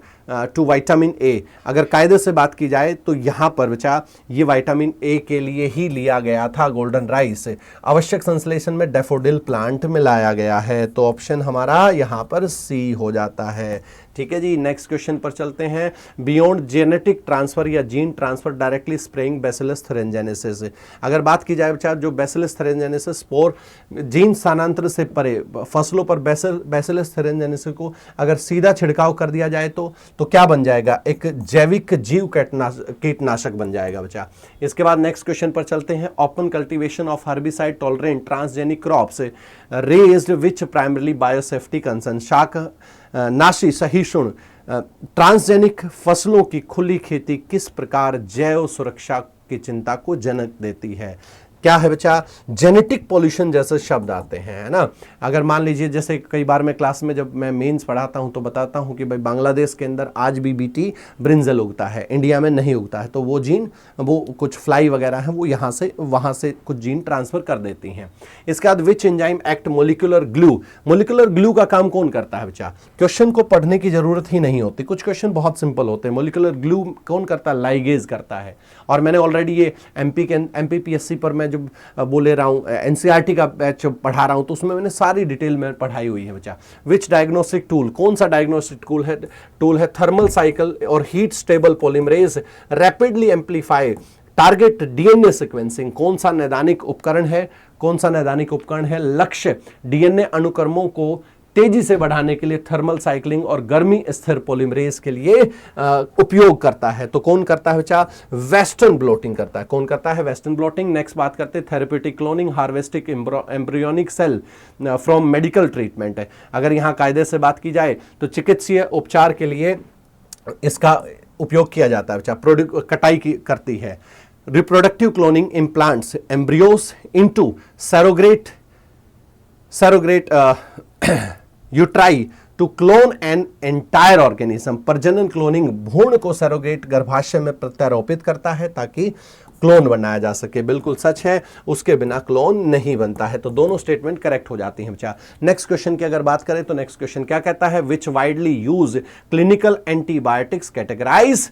to vitamin A. अगर कायदे से बात की जाए तो यहाँ पर बच्चा ये विटामिन ए के लिए ही लिया गया था गोल्डन राइस। आवश्यक संश्लेषण में डैफोडिल प्लांट मिलाया गया है, तो ऑप्शन हमारा यहाँ पर सी हो जाता है, ठीक है जी। नेक्स्ट क्वेश्चन पर चलते हैं, बियॉन्ड जेनेटिक ट्रांसफर या gene transfer directly spraying bacillus thuringiensis. अगर बात की जाए बच्चा जो बैसिलस थेरेंजेनेसिस स्पोर जीन स्थानांतर से परे फसलों पर बैसिलस थेरेंजेनेसिस को अगर सीधा छिड़काव कर दिया जाए तो क्या बन जाएगा? एक जैविक जीव कीटनाशक बन जाएगा बच्चा। इसके बाद नेक्स्ट क्वेश्चन पर चलते हैं, open cultivation of herbicide tolerant transgenic crops raised which primarily biosafety concern. शाक नाशी सहिष्णु ट्रांसजेनिक फसलों की खुली खेती किस प्रकार जैव सुरक्षा की चिंता को जन्म देती है? क्या है बच्चा? जेनेटिक पॉल्यूशन जैसे शब्द आते हैं, है ना। अगर मान लीजिए जैसे कई बार मैं क्लास में जब मैं मेंस पढ़ाता हूं तो बताता हूं कि भाई बांग्लादेश के अंदर आज भी बीटी ब्रिंजल उगता है, इंडिया में नहीं उगता है, तो वो जीन वो कुछ फ्लाई वगैरह हैं वो यहाँ से वहाँ से कुछ जीन ट्रांसफर कर देती हैं। इसके बाद which enzyme act molecular glue. Molecular glue का काम कौन करता है बच्चा? क्वेश्चन को पढ़ने की जरूरत ही नहीं होती, कुछ क्वेश्चन बहुत सिंपल होते हैं। मोलिकुलर ग्लू कौन करता है? लाइगेज करता है। और मैंने ऑलरेडी ये MPPSC पर मैं जब बोले रहा हूँ, NCERT का बैच पढ़ा रहा हूँ तो उसमें मैंने सारी डिटेल में पढ़ाई हुई है बच्चा। विच डायग्नोस्टिक टूल, कौन सा डायग्नोस्टिक टूल है? थर्मल साइकिल और heat stable polymerase rapidly amplify target DNA sequencing. कौन सा नैदानिक उपकरण है? कौन सा नैदानिक उपकरण है? लक्ष्य DNA अनुक्रमों को तेजी से बढ़ाने के लिए थर्मल साइक्लिंग और गर्मी स्थिर पॉलीमरेज के लिए उपयोग करता है। तो कौन करता है बच्चा? वेस्टर्न ब्लोटिंग करता है। कौन करता है? Western blotting. नेक्स्ट बात करते हैं therapeutic cloning harvesting embryonic cell from medical treatment है। अगर यहाँ कायदे से बात की जाए तो चिकित्सीय उपचार के लिए इसका उपयोग किया जाता है बच्चा, कटाई करती है। Reproductive cloning implants embryos into surrogate you try to clone an entire organism। प्रजनन क्लोनिंग भ्रूण को सैरोगेट गर्भाशय में प्रत्यारोपित करता है ताकि क्लोन बनाया जा सके। बिल्कुल सच है, उसके बिना क्लोन नहीं बनता है। तो दोनों स्टेटमेंट करेक्ट हो जाती हैं बच्चा। नेक्स्ट क्वेश्चन की अगर बात करें तो नेक्स्ट क्वेश्चन क्या कहता है? Which widely use clinical antibiotics categorise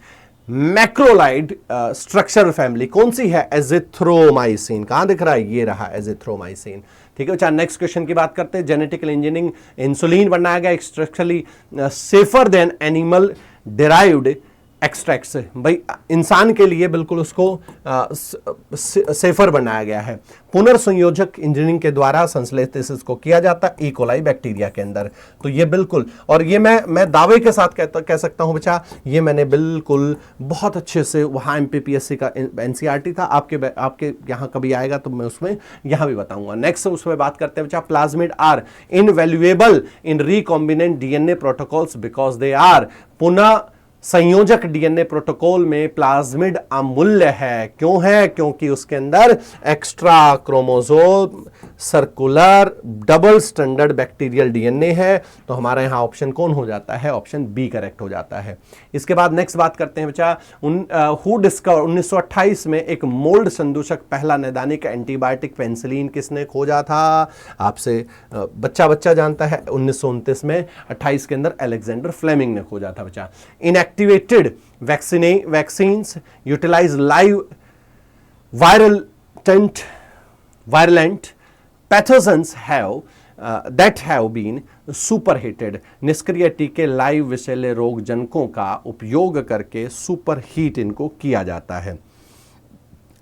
macrolide structure family. कौन सी है? एजिथ्रोमाइसिन। कहां दिख रहा है? ये रहा एजिथ्रोमाइसिन, ठीक है बच्चा। नेक्स्ट क्वेश्चन की बात करते हैं, जेनेटिकल इंजीनियरिंग इंसुलिन बनाया गया structurally safer than animal derived extracts. भाई इंसान के लिए बिल्कुल उसको सेफर बनाया गया है। पुनर्संयोजक इंजीनियरिंग के द्वारा संश्लेषित इसको किया जाता है E. coli बैक्टीरिया के अंदर। तो ये बिल्कुल, और ये मैं दावे के साथ कह सकता हूं बच्चा, ये मैंने बिल्कुल बहुत अच्छे से वहाँ MPPSC का NCERT था, आपके यहाँ कभी आएगा तो मैं उसमें यहाँ भी बताऊंगा। नेक्स्ट उसमें बात करते हैं बच्चा, plasmid are invaluable in recombinant DNA protocols because they are पुनः संयोजक डीएनए प्रोटोकॉल में प्लाज्मिड अमूल्य है। क्यों है? क्योंकि उसके अंदर extra chromosome circular double standard bacterial DNA है। तो हमारा यहां ऑप्शन कौन हो जाता है? ऑप्शन बी करेक्ट हो जाता है। इसके बाद नेक्स्ट बात करते हैं बच्चा, हु डिस्कवर 1928 में एक मोल्ड संदूषक पहला नैदानिक एंटीबायोटिक पेनिसिलिन किसने खोजा था? आपसे बच्चा बच्चा जानता है, 1929 में 28 के अंदर अलेक्जेंडर फ्लेमिंग ने खोजा था बच्चा। Inactivated vaccines utilise live virulent pathogens that have been superheated। निष्क्रिय टीके लाइव विषैले रोग जनकों का उपयोग करके सुपरहीट इनको किया जाता है।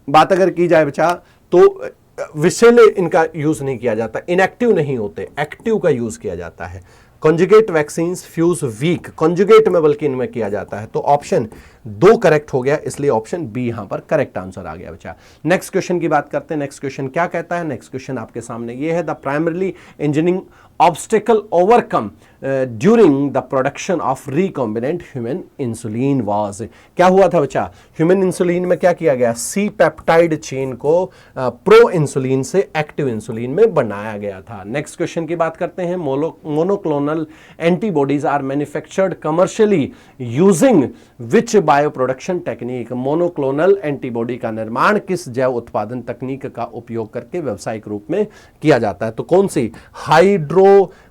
बात अगर की जाए बच्चा तो विषैले इनका यूज नहीं किया जाता, इनएक्टिव नहीं होते, एक्टिव का यूज किया जाता है। Conjugate vaccines fuse weak, conjugate में बल्कि इनमें किया जाता है। तो ऑप्शन 2 करेक्ट हो गया, इसलिए ऑप्शन बी यहां पर करेक्ट आंसर आ गया बच्चा। नेक्स्ट क्वेश्चन की बात करते हैं। नेक्स्ट क्वेश्चन क्या कहता है? नेक्स्ट क्वेश्चन आपके सामने ये है, the primarily engineering obstacle overcome during the production of recombinant human insulin was. क्या हुआ था बच्चा? ह्यूमन इंसुलिन में क्या किया गया? सी पेप्टाइड चेन को प्रो इंसुलिन से एक्टिव इंसुलिन में बनाया गया था। नेक्स्ट क्वेश्चन की बात करते हैं, monoclonal antibodies are manufactured commercially using which bio production technique. Monoclonal antibody का निर्माण किस जैव उत्पादन तकनीक का उपयोग करके व्यावसायिक रूप में किया जाता है? तो कौन सी?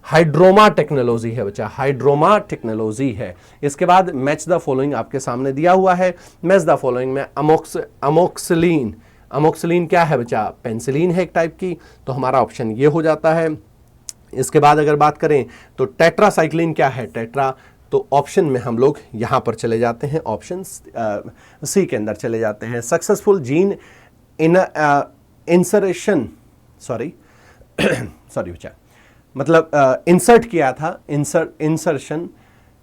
हाइड्रोमा टेक्नोलॉजी है बच्चा, हाइड्रोमा टेक्नोलॉजी है। इसके बाद मैच द फॉलोइंग आपके सामने दिया हुआ है। मैच द फॉलोइंग में अमोक्सिलिन, अमोक्सिलिन क्या है बच्चा? पेनिसिलिन है एक टाइप की। तो हमारा ऑप्शन ये हो जाता है। इसके बाद अगर बात करें तो टेट्रासाइक्लिन क्या है? टेट्रा। तो ऑप्शन में हम लोग यहां पर चले जाते हैं, ऑप्शन सी के अंदर चले जाते हैं। सक्सेसफुल जीन इंसरेशन सॉरी बच्चा, मतलब इंसर्ट किया था, insertion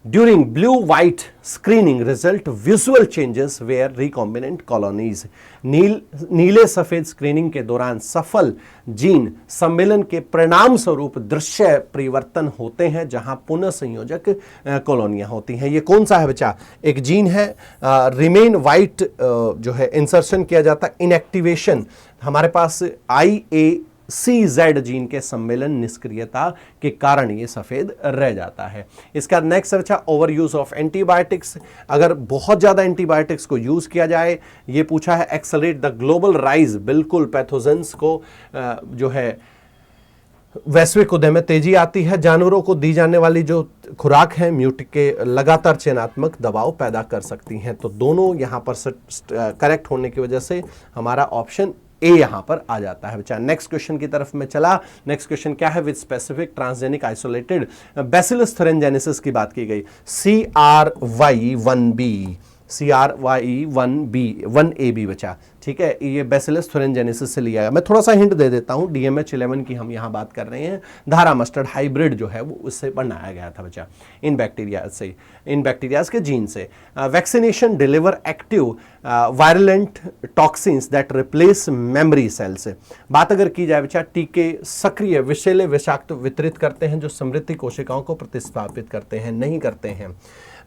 during blue white screening result visual changes where recombinant colonies. नीले सफेद स्क्रीनिंग के दौरान सफल जीन सम्मेलन के परिणाम स्वरूप दृश्य परिवर्तन होते हैं जहां पुनः संयोजक कॉलोनियां होती हैं। ये कौन सा है बच्चा? एक जीन है रिमेन व्हाइट जो है इंसर्शन किया जाता है, इनएक्टिवेशन हमारे पास IACZ जीन के सम्मेलन निष्क्रियता के कारण ये सफेद रह जाता है। इसका नेक्स्ट अच्छा, ओवर यूज ऑफ एंटीबायोटिक्स। अगर बहुत ज्यादा एंटीबायोटिक्स को यूज किया जाए, ये पूछा है। एक्सेलरेट द ग्लोबल राइज, बिल्कुल पैथोजेंस को जो है वैश्विक उदय में तेजी आती है। जानवरों को दी जाने वाली जो खुराक है म्यूट के लगातार चयनात्मक दबाव पैदा कर सकती हैं। तो दोनों यहां पर करेक्ट होने की वजह से हमारा ऑप्शन ए यहां पर आ जाता है बच्चा। नेक्स्ट क्वेश्चन की तरफ में चला। नेक्स्ट क्वेश्चन क्या है? With specific transgenic isolated bacillus thuringiensis की बात की गई। CRY1AB बचा, ठीक है। ये बैसिलस थुरिनजेनेसिस से लिया गया। मैं थोड़ा सा हिंट दे देता हूं, DMH11 की हम यहां बात कर रहे हैं। धारा मस्टर्ड हाइब्रिड जो है वो उससे बनाया गया था बच्चा, इन बैक्टीरियाज के जीन से। Vaccination deliver active virulent toxins that replace memory cells. बात अगर की जाए बच्चा, टीके सक्रिय विषैले विषाक्त वितरित करते हैं जो समृद्धि कोशिकाओं को प्रतिस्थापित करते हैं, नहीं करते हैं।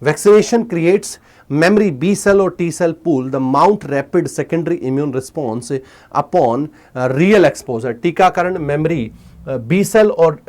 Vaccination creates memory B cell or T cell pool the mount rapid secondary immune response upon real exposure। टीकाकरण मेमोरी बी सेल और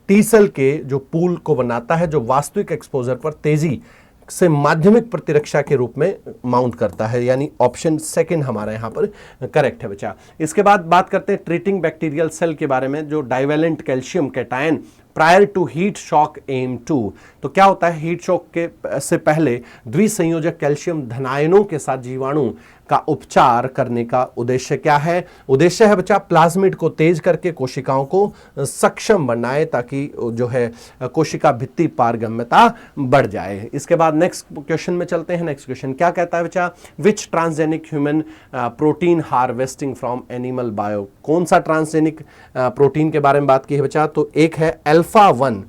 टी सेल के जो पूल को बनाता है, जो वास्तविक एक्सपोजर पर तेजी से माध्यमिक प्रतिरक्षा के रूप में माउंट करता है, यानी ऑप्शन सेकंड हमारा यहां पर करेक्ट है बच्चा। इसके बाद बात करते हैं ट्रीटिंग बैक्टीरियल सेल के बारे में, जो divalent calcium cation prior to heat shock M 2। तो क्या होता है? हीट शॉक के से पहले द्विसंयोजक कैल्शियम धनायनों के साथ जीवाणु का उपचार करने का उद्देश्य क्या है? उद्देश्य है बच्चा प्लाज्मिड को तेज करके कोशिकाओं को सक्षम बनाए ताकि जो है कोशिका भित्ति पारगम्यता बढ़ जाए। इसके बाद नेक्स्ट क्वेश्चन में चलते हैं। नेक्स्ट क्वेश्चन क्या कहता है बच्चा? Which transgenic human protein harvesting from animal bio. कौन सा ट्रांसजेनिक प्रोटीन के बारे में बात की है बच्चा? तो एक है अल्फा-1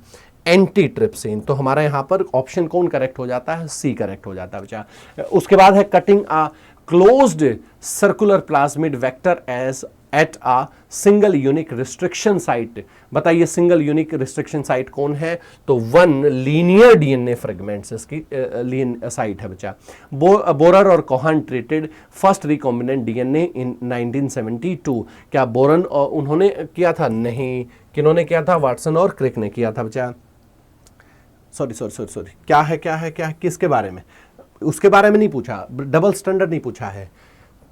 एंटीट्रिप्सिन। तो हमारा यहां पर ऑप्शन कौन करेक्ट हो जाता है? सी करेक्ट हो जाता है बच्चा। उसके बाद है cutting a closed circular plasmid vector as at a single unique restriction site. बताइए सिंगल यूनिक रिस्ट्रिक्शन साइट कौन है? तो 1 लीनियर डीएनए फ्रेगमेंट्स इसकी साइट है बच्चा। बोरर और Cohen treated first recombinant DNA in 1972। क्या बोरन और उन्होंने किया था? नहीं। किन्होंने किया था? वाटसन और क्रिक ने किया था बच्चा। सॉरी क्या है किसके बारे में? उसके बारे में नहीं पूछा, डबल स्टैंडर्ड नहीं पूछा है।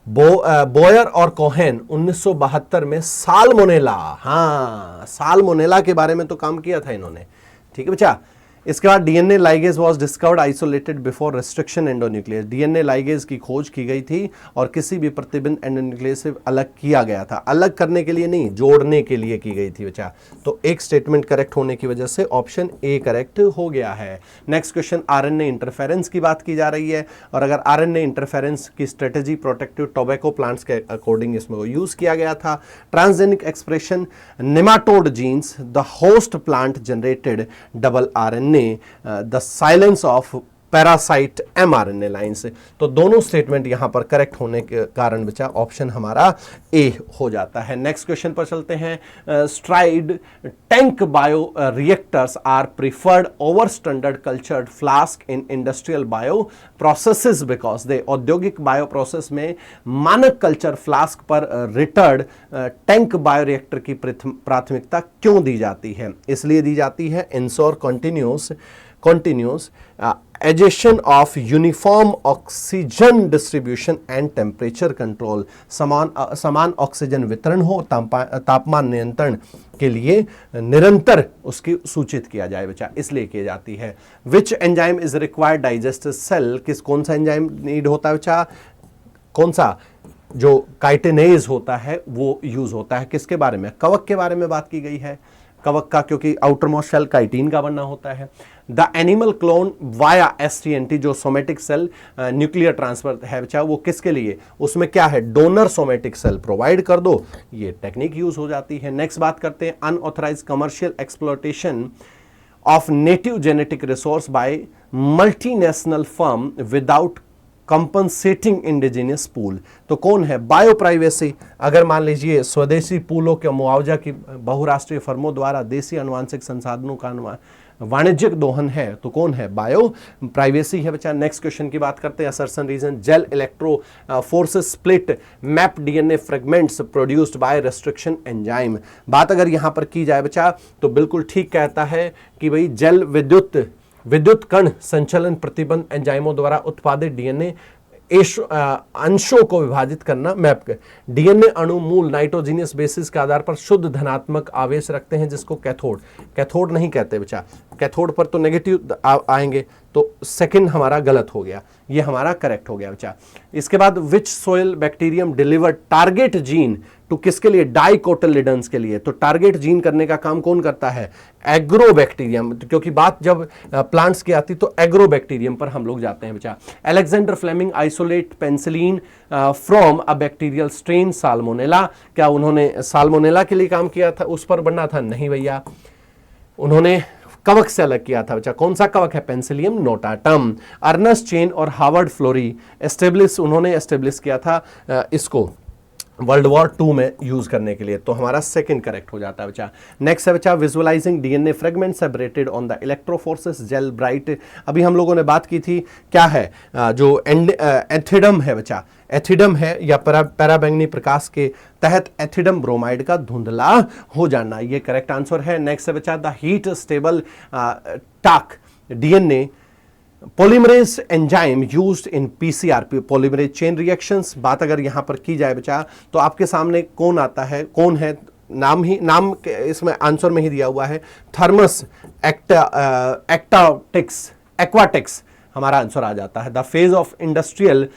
बोयर और कोहेन 1972 में साल्मोनेला, हाँ साल्मोनेला के बारे में तो काम किया था इन्होंने, ठीक है बच्चा। इसके बाद DNA ligase was discovered isolated before restriction endonuclease. DNA ligase की खोज की गई थी और किसी भी प्रतिबंध एंडोन्यूक्लियस से अलग किया गया था। अलग करने के लिए नहीं, जोड़ने के लिए की गई थी बच्चा। तो एक स्टेटमेंट करेक्ट होने की वजह से ऑप्शन ए करेक्ट हो गया है। नेक्स्ट क्वेश्चन, आरएनए इंटरफेरेंस की बात की जा रही है और अगर आरएनए इंटरफेरेंस की स्ट्रेटेजी प्रोटेक्टिव टोबैको प्लांट्स के अकॉर्डिंग इसमें यूज किया गया था। Transgenic expression, nematode genes, the host plant generated double RNA, the silence of parasite mRNA lines. तो दोनों स्टेटमेंट यहां पर करेक्ट होने के कारण बचा ऑप्शन हमारा ए हो जाता है। नेक्स्ट क्वेश्चन पर चलते हैं। Stirred tank bio reactors are preferred over standard cultured flask in industrial bio processes because they. औद्योगिक बायो प्रोसेस में मानक कल्चर फ्लास्क पर रिटर्ड टैंक बायो रिएक्टर की प्राथमिकता क्यों दी जाती है? इसलिए दी जाती है ensure continuous adjacent of uniform oxygen distribution and temperature control। समान ऑक्सीजन वितरण हो, तापमान नियंत्रण के लिए निरंतर उसकी सूचित किया जाए बच्चा, इसलिए की जाती है। Which enzyme is required digestive cell, कौन सा एंजाइम नीड होता है बच्चा? कौन सा? जो काइटिनेज होता है वो यूज होता है। किसके बारे में? कवक के बारे में बात की गई है, कवक का, क्योंकि आउटरमोस्ट सेल काइटिन का बनना होता है। द एनिमल क्लोन वाया एसटीएनटी, जो सोमेटिक सेल न्यूक्लियर ट्रांसफर है बच्चा, वो किसके लिए? उसमें क्या है? डोनर सोमेटिक सेल प्रोवाइड कर दो, ये टेक्निक यूज हो जाती है। नेक्स्ट बात करते हैं, unauthorised commercial exploitation of native genetic resource by multinational firm without compensating indigenous pool. तो कौन है? Bio privacy. अगर मान लीजिए स्वदेशी पूलों के मुआवजा की बहुराष्ट्रीय फर्मों द्वारा देसी अनुवांशिक संसाधनों का वाणिज्यिक दोहन है, तो कौन है? बायो प्राइवेसी है बच्चा। नेक्स्ट क्वेश्चन की बात करते हैं, assertion reason, gel electro forces split map DNA fragments produced by restriction enzyme. बात अगर यहां पर की जाए बच्चा तो बिल्कुल ठीक कहता है कि भाई जेल विद्युत कण संचलन प्रतिबंध एंजाइमों द्वारा उत्पादित डीएनए अंशों को विभाजित करना मैप कर। डीएनए अणु मूल नाइट्रोजीनियस बेसिस के आधार पर शुद्ध धनात्मक आवेश रखते हैं, जिसको कैथोड नहीं कहते बच्चा। कैथोड पर तो नेगेटिव आएंगे, तो सेकंड हमारा गलत हो गया, ये हमारा करेक्ट हो गया बच्चा। इसके बाद which soil bacterium deliver target gene to, किसके लिए? डाइकोटिलिडन्स के लिए। तो टारगेट जीन करने का काम कौन करता है? एग्रोबैक्टीरियम, क्योंकि बात जब प्लांट्स की आती तो एग्रोबैक्टीरियम पर हम लोग जाते हैं बच्चा। Alexander Fleming isolate penicillin from a bacterial strain salmonella. क्या उन्होंने साल्मोनेला के लिए काम किया था, उस पर बनना था? नहीं भैया, उन्होंने कवक से अलग किया था बच्चा। कौन सा कवक है? Penicillium notatum. अर्नस्ट चेन और हार्वर्ड फ्लोरी उन्होंने एस्टेब्लिश किया था इसको वर्ल्ड वॉर 2 में यूज करने के लिए। तो हमारा सेकंड करेक्ट हो जाता है बच्चा। नेक्स्ट है बच्चा, visualising DNA fragment separated on the electrophoresis gel bright. अभी हम लोगों ने बात की थी, क्या है? जो एथिडम है बच्चा, एथिडम है या पैराबैंगनी प्रकाश के तहत एथिडम ब्रोमाइड का धुंधला हो जाना, ये करेक्ट आंसर है। नेक्स्ट है बच्चा, the heat stable Taq DNA polymerase enzyme used in PCR, polymerase chain reactions. बात अगर यहां पर की जाए बच्चा तो आपके सामने कौन आता है, कौन है? नाम इसमें आंसर में ही दिया हुआ है, थर्मस एक्वाटिक्स हमारा आंसर आ जाता है। The phase of industrial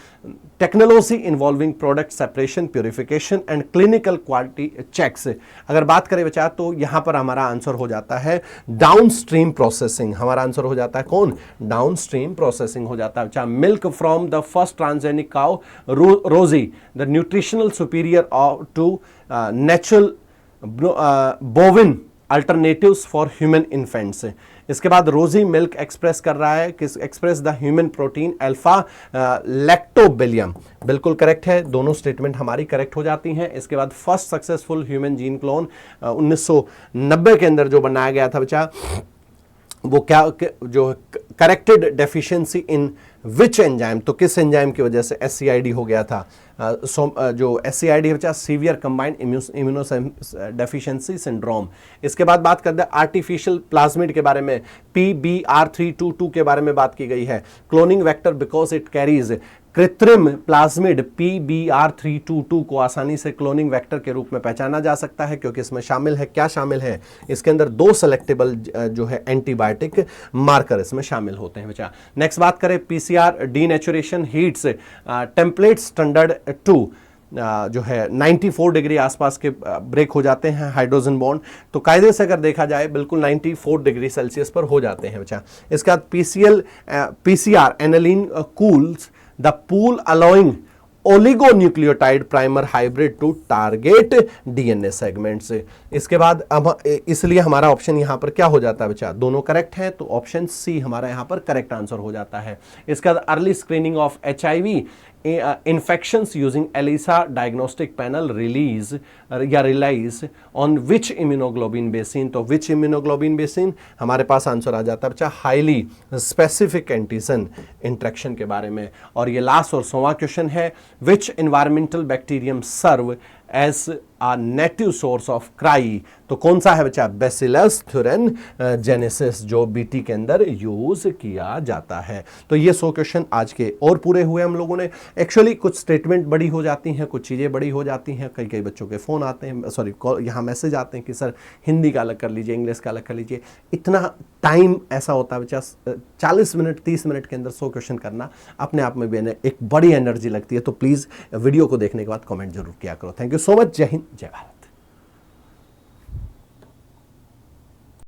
technology involving product separation, purification and clinical quality checks. अगर बात करें बच्चा तो यहां पर हमारा आंसर हो जाता है डाउनस्ट्रीम प्रोसेसिंग। हमारा आंसर हो जाता है कौन? डाउनस्ट्रीम प्रोसेसिंग हो जाता है बच्चा। Milk from the first transgenic cow Rosie, the nutritional superior to natural bovine alternatives for human infants. इसके बाद रोजी मिल्क एक्सप्रेस कर रहा है किस express the human protein alpha lactalbumin, बिल्कुल करेक्ट है, दोनों स्टेटमेंट हमारी करेक्ट हो जाती हैं। इसके बाद first successful human gene clone 1990 के अंदर जो बनाया गया था बच्चा, वो क्या जो corrected deficiency in which enzyme, तो किस एंजाइम की वजह से SCID हो गया था, जो SCID बचा severe combined immuno deficiency syndrome. इसके बाद बात करते हैं आर्टिफिशियल प्लाज्मिड के बारे में, PBR322 के बारे में बात की गई है। Cloning vector because it carries, कृत्रिम प्लाज्मिड PBR322 को आसानी से क्लोनिंग वेक्टर के रूप में पहचाना जा सकता है क्योंकि इसमें शामिल है, क्या शामिल है, इसके अंदर 2 सेलेक्टेबल जो है एंटीबायोटिक मार्कर इसमें शामिल होते हैं बच्चा। नेक्स्ट बात करें PCR denaturation heats template standard 2 जो है 94 डिग्री आसपास के ब्रेक हो जाते हैं हाइड्रोजन बॉन्ड, तो कायदे से अगर देखा जाए बिल्कुल 94 डिग्री सेल्सियस पर हो जाते हैं बच्चा। इसके बाद PCR annealing cools the pool allowing oligonucleotide primer hybrid to target DNA segments. इसके बाद अब इसलिए हमारा ऑप्शन यहां पर क्या हो जाता है बच्चा, दोनों करेक्ट हैं, तो ऑप्शन सी हमारा यहां पर करेक्ट आंसर हो जाता है। इसके बाद early screening of HIV infections using ELISA diagnostic panel release या relies on which immunoglobin basin, तो विच इम्यूनोग्लोबिन बेसिन हमारे पास आंसर आ जाता है बच्चा हाईली स्पेसिफिक एंटीजन इंट्रैक्शन के बारे में। और ये लास्ट और 100वां क्वेश्चन है, which environmental bacterium serve as a native source of cry, तो कौन सा है बच्चा, बेसिलस thuringiensis जो BT के अंदर यूज किया जाता है। तो ये 100 क्वेश्चन आज के और पूरे हुए हम लोगों ने। एक्चुअली कुछ स्टेटमेंट बड़ी हो जाती हैं, कुछ चीज़ें बड़ी हो जाती हैं, कई कई बच्चों के फ़ोन आते हैं, सॉरी यहाँ मैसेज आते हैं कि सर हिंदी का अलग कर लीजिए, इंग्लिश का अलग कर लीजिए, इतना टाइम ऐसा होता है बच्चा 40 मिनट 30 मिनट के अंदर 100 क्वेश्चन करना अपने आप में भी एक बड़ी एनर्जी लगती है। तो प्लीज़ वीडियो को देखने के बाद कमेंट जरूर किया करो। Thank you so much. जय हिंद, जय भारत।